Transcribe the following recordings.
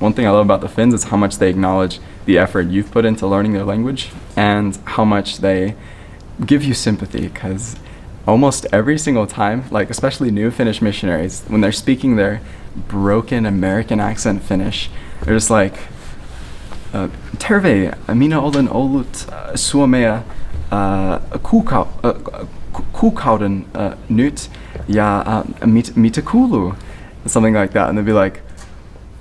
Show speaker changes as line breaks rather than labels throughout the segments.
One thing I love about the Finns is how much they acknowledge the effort you've put into learning their language and how much they give you sympathy, because almost every single time, like especially new Finnish missionaries, when they're speaking their broken American accent Finnish, they're just like, terve, minä olen ollut Suomea kuukauden nyt ja mitä kuuluu? Something like that, and they'd be like,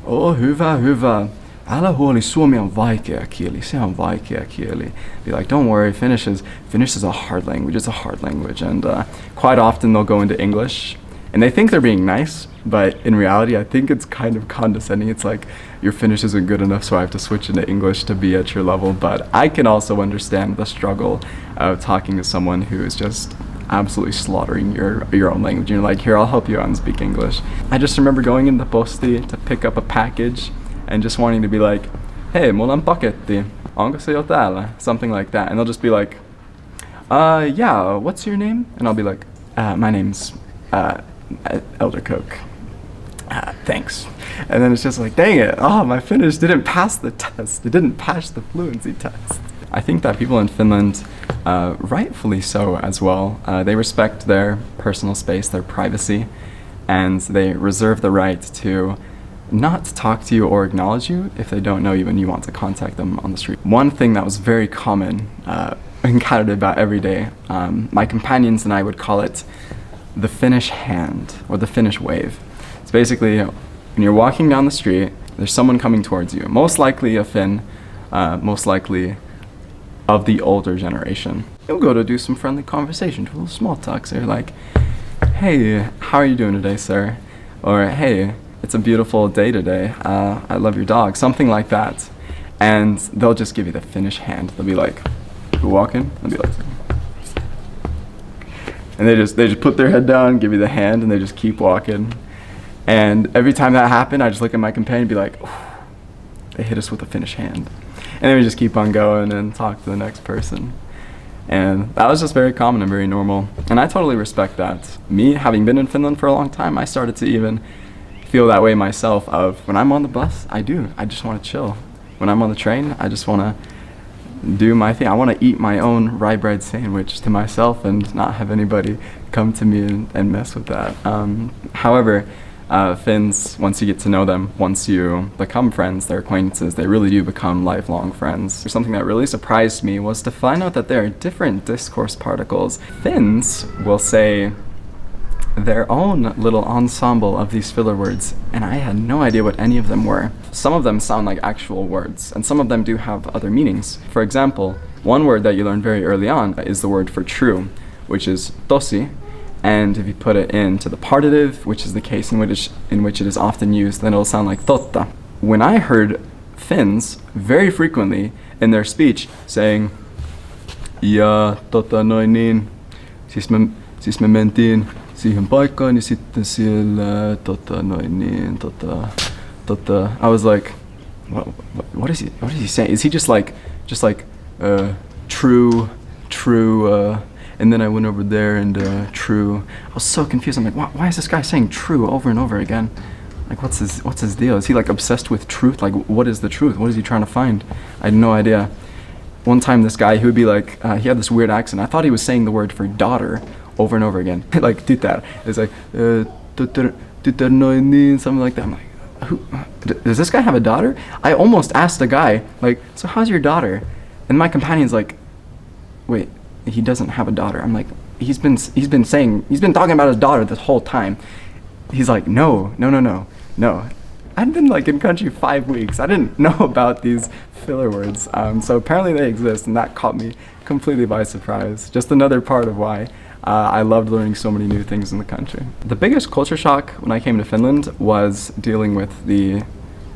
oh hyvä, hyvä. Älä huoli, suomi on vaikea kieli, se on vaikea kieli. Be like, don't worry, Finnish is a hard language, it's a hard language. And quite often they'll go into English, and they think they're being nice, but in reality I think it's kind of condescending. It's like, your Finnish isn't good enough, so I have to switch into English to be at your level. But I can also understand the struggle of talking to someone who is just absolutely slaughtering your own language. You're like, here, I'll help you out and speak English. I just remember going into Posti to pick up a package and just wanting to be like, hey, mulla on paketti, onko se jo täällä? Something like that. And they'll just be like, yeah, what's your name? And I'll be like, my name's Elder Cook. Thanks. And then it's just like, dang it, my Finnish didn't pass the test. It didn't pass the fluency test. I think that people in Finland, rightfully so as well, they respect their personal space, their privacy, and they reserve the right to not talk to you or acknowledge you if they don't know you and you want to contact them on the street. One thing that was very common, encountered about every day, my companions and I would call it the Finnish hand or the Finnish wave. It's basically when you're walking down the street, there's someone coming towards you, most likely a Finn, most likely of the older generation. You'll go to do some friendly conversation, do a little small talk. So you're like, hey, how are you doing today, sir? Or hey, it's a beautiful day today. I love your dog. Something like that. And they'll just give you the Finnish hand. They'll be like, you walking? They'll be like, and they just put their head down, give you the hand, and they just keep walking. And every time that happened, I just look at my companion and be like, they hit us with a Finnish hand. And then we just keep on going and talk to the next person. And that was just very common and very normal. And I totally respect that. Me, having been in Finland for a long time, I started to even feel that way myself of when I'm on the bus, I just want to chill. When I'm on the train, I just want to do my thing. I want to eat my own rye bread sandwich to myself and not have anybody come to me and mess with that. However, Finns, once you get to know them, once you become friends, they're acquaintances, they really do become lifelong friends. Something that really surprised me was to find out that there are different discourse particles. Finns will say their own little ensemble of these filler words, and I had no idea what any of them were. Some of them sound like actual words, and some of them do have other meanings. For example, one word that you learn very early on is the word for true, which is tosi, and if you put it into the partitive, which is the case in which it is often used, then it'll sound like totta. When I heard Finns very frequently in their speech saying, ja noin niin, siis me mentiin siihen paikkaan ja sitten siellä noin niin, I was like, what is he saying? Is he just like true, and then I went over there and true. I was so confused. I'm like, why is this guy saying true over and over again? Like, what's his deal? Is he like obsessed with truth? Like, what is the truth? What is he trying to find? I had no idea. One time this guy, he would be like, he had this weird accent. I thought he was saying the word for daughter over and over again. Like, tytär. It's like, tytär noin niin, something like that. I'm like, does this guy have a daughter? I almost asked a guy, like, so how's your daughter? And my companion's like, wait, he doesn't have a daughter. I'm like, he's been talking about his daughter this whole time. He's like, no. I'd been like in country 5 weeks. I didn't know about these filler words. So apparently they exist, and that caught me completely by surprise. Just another part of why I loved learning so many new things in the country. The biggest culture shock when I came to Finland was dealing with the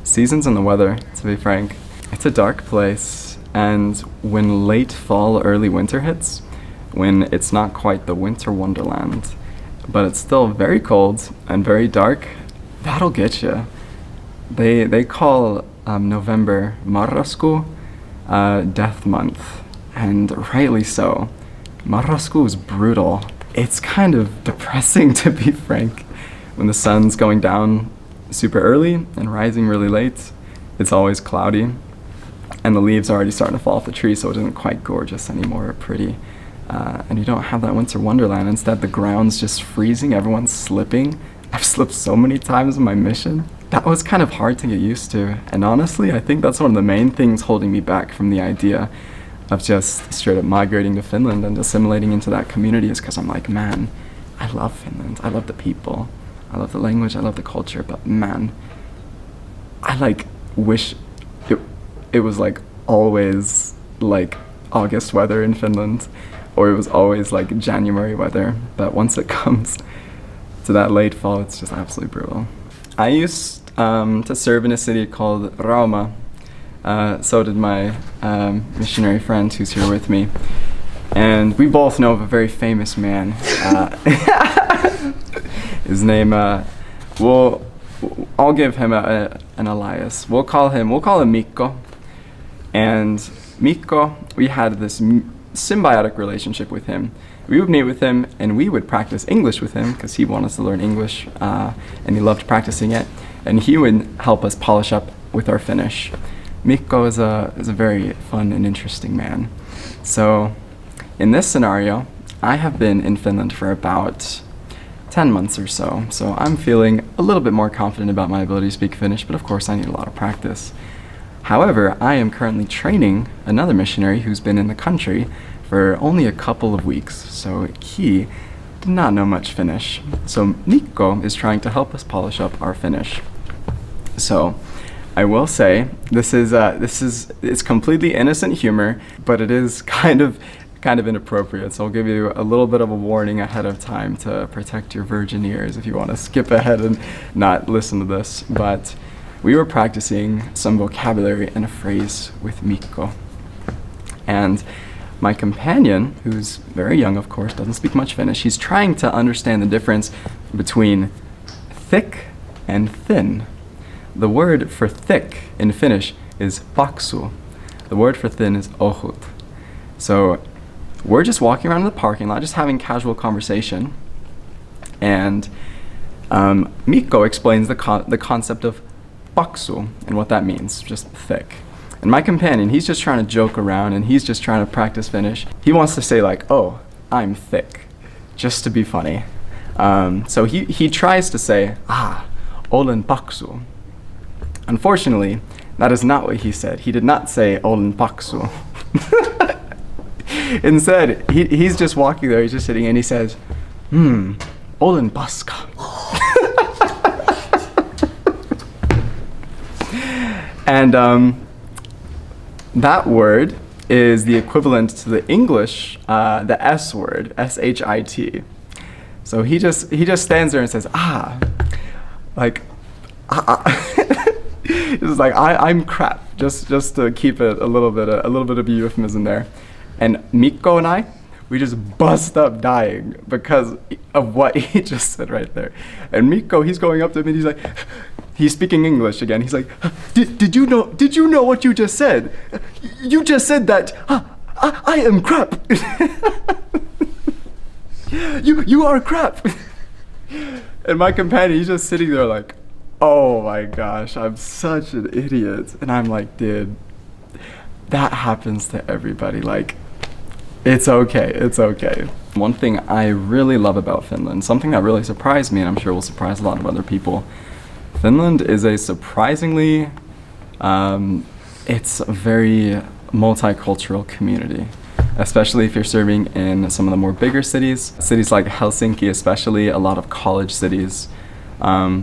seasons and the weather, to be frank. It's a dark place, and when late fall, early winter hits, when it's not quite the winter wonderland, but it's still very cold and very dark, that'll get you. They call November marrasku, death month, and rightly so. Marrasku is brutal. It's kind of depressing, to be frank, when the sun's going down super early and rising really late. it's always cloudy, and the leaves are already starting to fall off the tree, so it isn't quite gorgeous anymore or pretty. And you don't have that winter wonderland. Instead, the ground's just freezing, everyone's slipping. I've slipped so many times in my mission. That was kind of hard to get used to. And honestly, I think that's one of the main things holding me back from the idea of just straight up migrating to Finland and assimilating into that community, is because I'm like, man, I love Finland. I love the people. I love the language. I love the culture. But man, I like wish it was like always like August weather in Finland, or it was always like January weather. But once it comes to that late fall, it's just absolutely brutal. I used to serve in a city called Rauma. So did my missionary friend who's here with me. And we both know of a very famous man. His name, I'll give him an alias. We'll call him Mikko. And Mikko, we had this symbiotic relationship with him. We would meet with him and we would practice English with him because he wanted us to learn English and he loved practicing it. And he would help us polish up with our Finnish. Mikko is a very fun and interesting man. So in this scenario, I have been in Finland for about 10 months or so. So I'm feeling a little bit more confident about my ability to speak Finnish, but of course I need a lot of practice. However, I am currently training another missionary who's been in the country for only a couple of weeks, so he did not know much Finnish. So Mikko is trying to help us polish up our Finnish. So I will say it's completely innocent humor, but it is kind of inappropriate. So I'll give you a little bit of a warning ahead of time to protect your virgin ears if you want to skip ahead and not listen to this. But we were practicing some vocabulary and a phrase with Mikko. And my companion, who's very young, of course, doesn't speak much Finnish, he's trying to understand the difference between thick and thin. The word for thick in Finnish is paksu. The word for thin is ohut. So we're just walking around in the parking lot, just having casual conversation. And Mikko explains the concept of paksu and what that means, just thick. And my companion, he's just trying to joke around and he's just trying to practice Finnish. He wants to say like, oh, I'm thick, just to be funny. So he tries to say, olen paksu. Unfortunately, that is not what he said. He did not say olen paksu. Instead, he's just walking there, he's just sitting and he says, olen paska. And that word is the equivalent to the English, the S word, S-H-I-T. So he just stands there and says, It's like I'm crap, just to keep it a little bit of euphemism there. And Mikko and I, we just bust up dying because of what he just said right there. And Mikko, he's going up to me and he's like, he's speaking English again. He's like, did you know what you just said? You just said that I am crap. you are crap. And my companion, he's just sitting there like, oh my gosh, I'm such an idiot. And I'm like, dude, that happens to everybody. Like, it's okay. One thing I really love about Finland, something that really surprised me, and I'm sure will surprise a lot of other people, Finland is a surprisingly, it's a very multicultural community, especially if you're serving in some of the more bigger cities. Cities like Helsinki especially, a lot of college cities,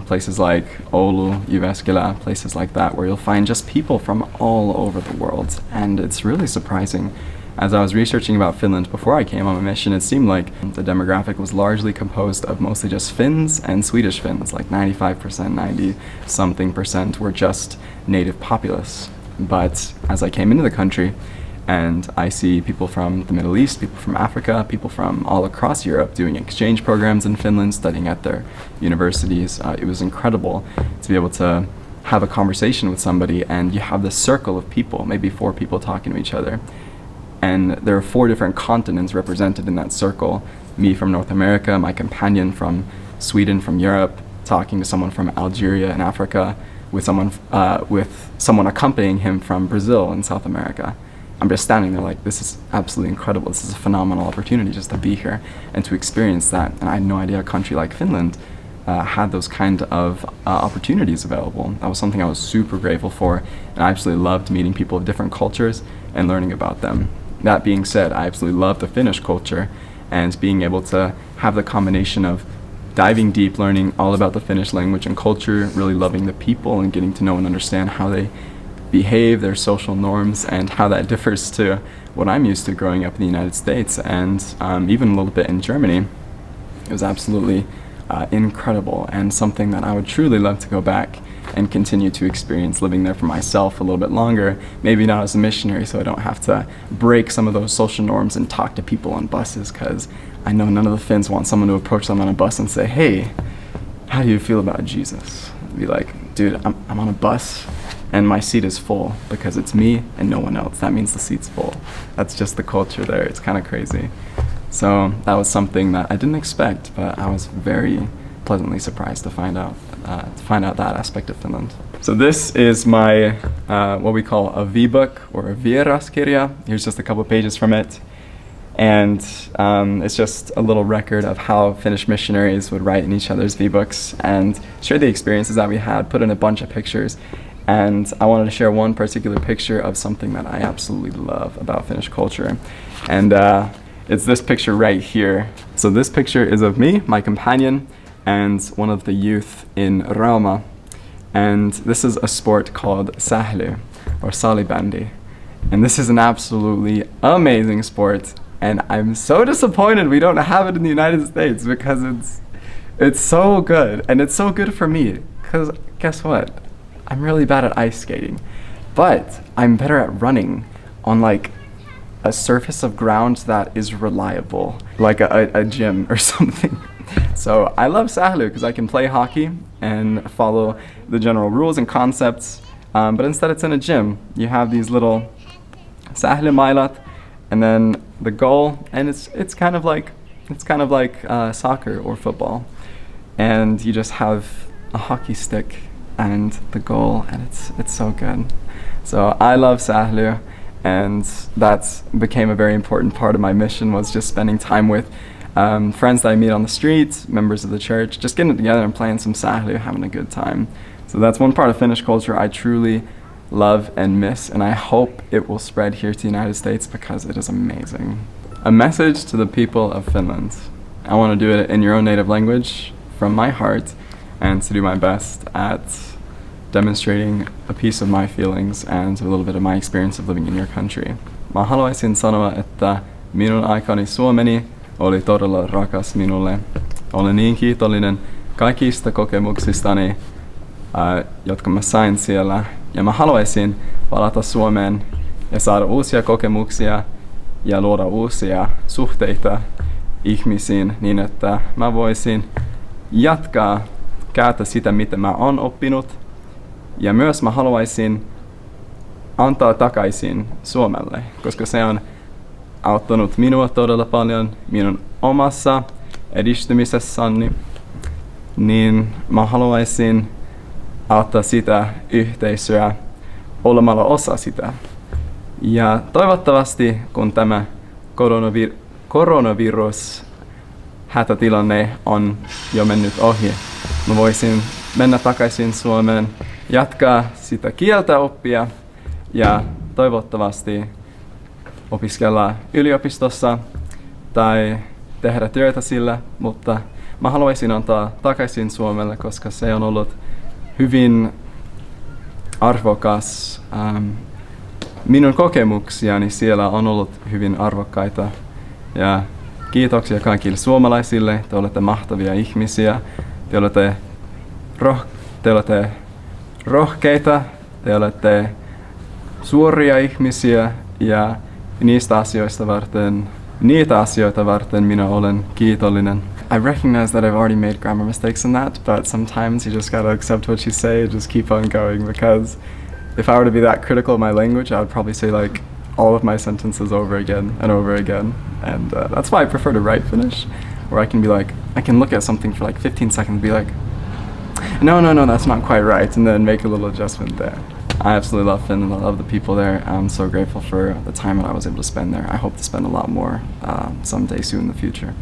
places like Oulu, Jyväskylä, places like that, where you'll find just people from all over the world. And it's really surprising. As I was researching about Finland before I came on my mission, it seemed like the demographic was largely composed of mostly just Finns and Swedish Finns, like 95%, 90-something% were just native populace. But as I came into the country and I see people from the Middle East, people from Africa, people from all across Europe doing exchange programs in Finland, studying at their universities, it was incredible to be able to have a conversation with somebody and you have this circle of people, maybe 4 people talking to each other. And there are 4 different continents represented in that circle. Me from North America, my companion from Sweden, from Europe, talking to someone from Algeria in Africa, with someone accompanying him from Brazil and South America. I'm just standing there like, this is absolutely incredible. This is a phenomenal opportunity just to be here and to experience that. And I had no idea a country like Finland had those kind of opportunities available. That was something I was super grateful for, and I absolutely loved meeting people of different cultures and learning about them. That being said, I absolutely love the Finnish culture, and being able to have the combination of diving deep, learning all about the Finnish language and culture, really loving the people and getting to know and understand how they behave, their social norms, and how that differs to what I'm used to growing up in the United States and even a little bit in Germany. It was absolutely incredible, and something that I would truly love to go back and continue to experience living there for myself a little bit longer, maybe not as a missionary so I don't have to break some of those social norms and talk to people on buses, because I know none of the Finns want someone to approach them on a bus and say, hey, how do you feel about Jesus? I'd be like, dude, I'm on a bus and my seat is full because it's me and no one else. That means the seat's full. That's just the culture there. It's kind of crazy. So that was something that I didn't expect, but I was very pleasantly surprised to find out that aspect of Finland. So this is my what we call a V-book or a vieraskirja. Here's just a couple pages from it, and it's just a little record of how Finnish missionaries would write in each other's V-books and share the experiences that we had, put in a bunch of pictures. And I wanted to share one particular picture of something that I absolutely love about Finnish culture, and it's this picture right here. So this picture is of me, my companion, and one of the youth in Rauma. And this is a sport called sähly, or salibändi. And this is an absolutely amazing sport. And I'm so disappointed we don't have it in the United States, because it's so good. And it's so good for me, because guess what? I'm really bad at ice skating. But I'm better at running on like a surface of ground that is reliable, like a gym or something. So I love sähly because I can play hockey and follow the general rules and concepts, but instead it's in a gym. You have these little sählymailat, and then the goal, and it's kind of like soccer or football, and you just have a hockey stick and the goal, and it's so good. So I love sähly. And that became a very important part of my mission, was just spending time with friends that I meet on the street, members of the church, just getting together and playing some sähly, having a good time. So that's one part of Finnish culture I truly love and miss, and I hope it will spread here to the United States because it is amazing. A message to the people of Finland. I want to do it in your own native language, from my heart, and to do my best at demonstrating a piece of my feelings and a little bit of my experience of living in your country. Mä haluaisin sanoa, että minun aikani Suomeni oli todella rakas minulle. Olen niin kiitollinen kaikista kokemuksistani, jotka mä sain siellä. Ja mä haluaisin palata Suomeen ja saada uusia kokemuksia ja luoda uusia suhteita ihmisiin niin, että mä voisin jatkaa käyttää sitä, mitä mä oon oppinut. Ja myös mä haluaisin antaa takaisin Suomelle, koska se on auttanut minua todella paljon minun omassa edistymisessäni. Niin mä haluaisin auttaa sitä yhteisöä olemalla osa sitä. Ja toivottavasti, kun tämä koronavirus hätätilanne on jo mennyt ohi, mä voisin mennä takaisin Suomeen, jatkaa sitä kieltä oppia ja toivottavasti opiskella yliopistossa tai tehdä työtä sillä, mutta mä haluaisin antaa takaisin Suomelle, koska se on ollut hyvin arvokas. Minun kokemuksiani siellä on ollut hyvin arvokkaita, ja kiitoksia kaikille suomalaisille. Te olette mahtavia ihmisiä, te olette rohkeita, te olette suoria ihmisiä, ja niitä asioita varten minä olen kiitollinen. I recognize that I've already made grammar mistakes in that, but sometimes you just gotta accept what you say and just keep on going, because if I were to be that critical of my language, I would probably say like all of my sentences over again and over again, and that's why I prefer to write Finnish, where I can be like, I can look at something for like 15 seconds and be like, no, that's not quite right, and then make a little adjustment there. I absolutely love Finland. I love the people there. I'm so grateful for the time that I was able to spend there. I hope to spend a lot more someday soon in the future.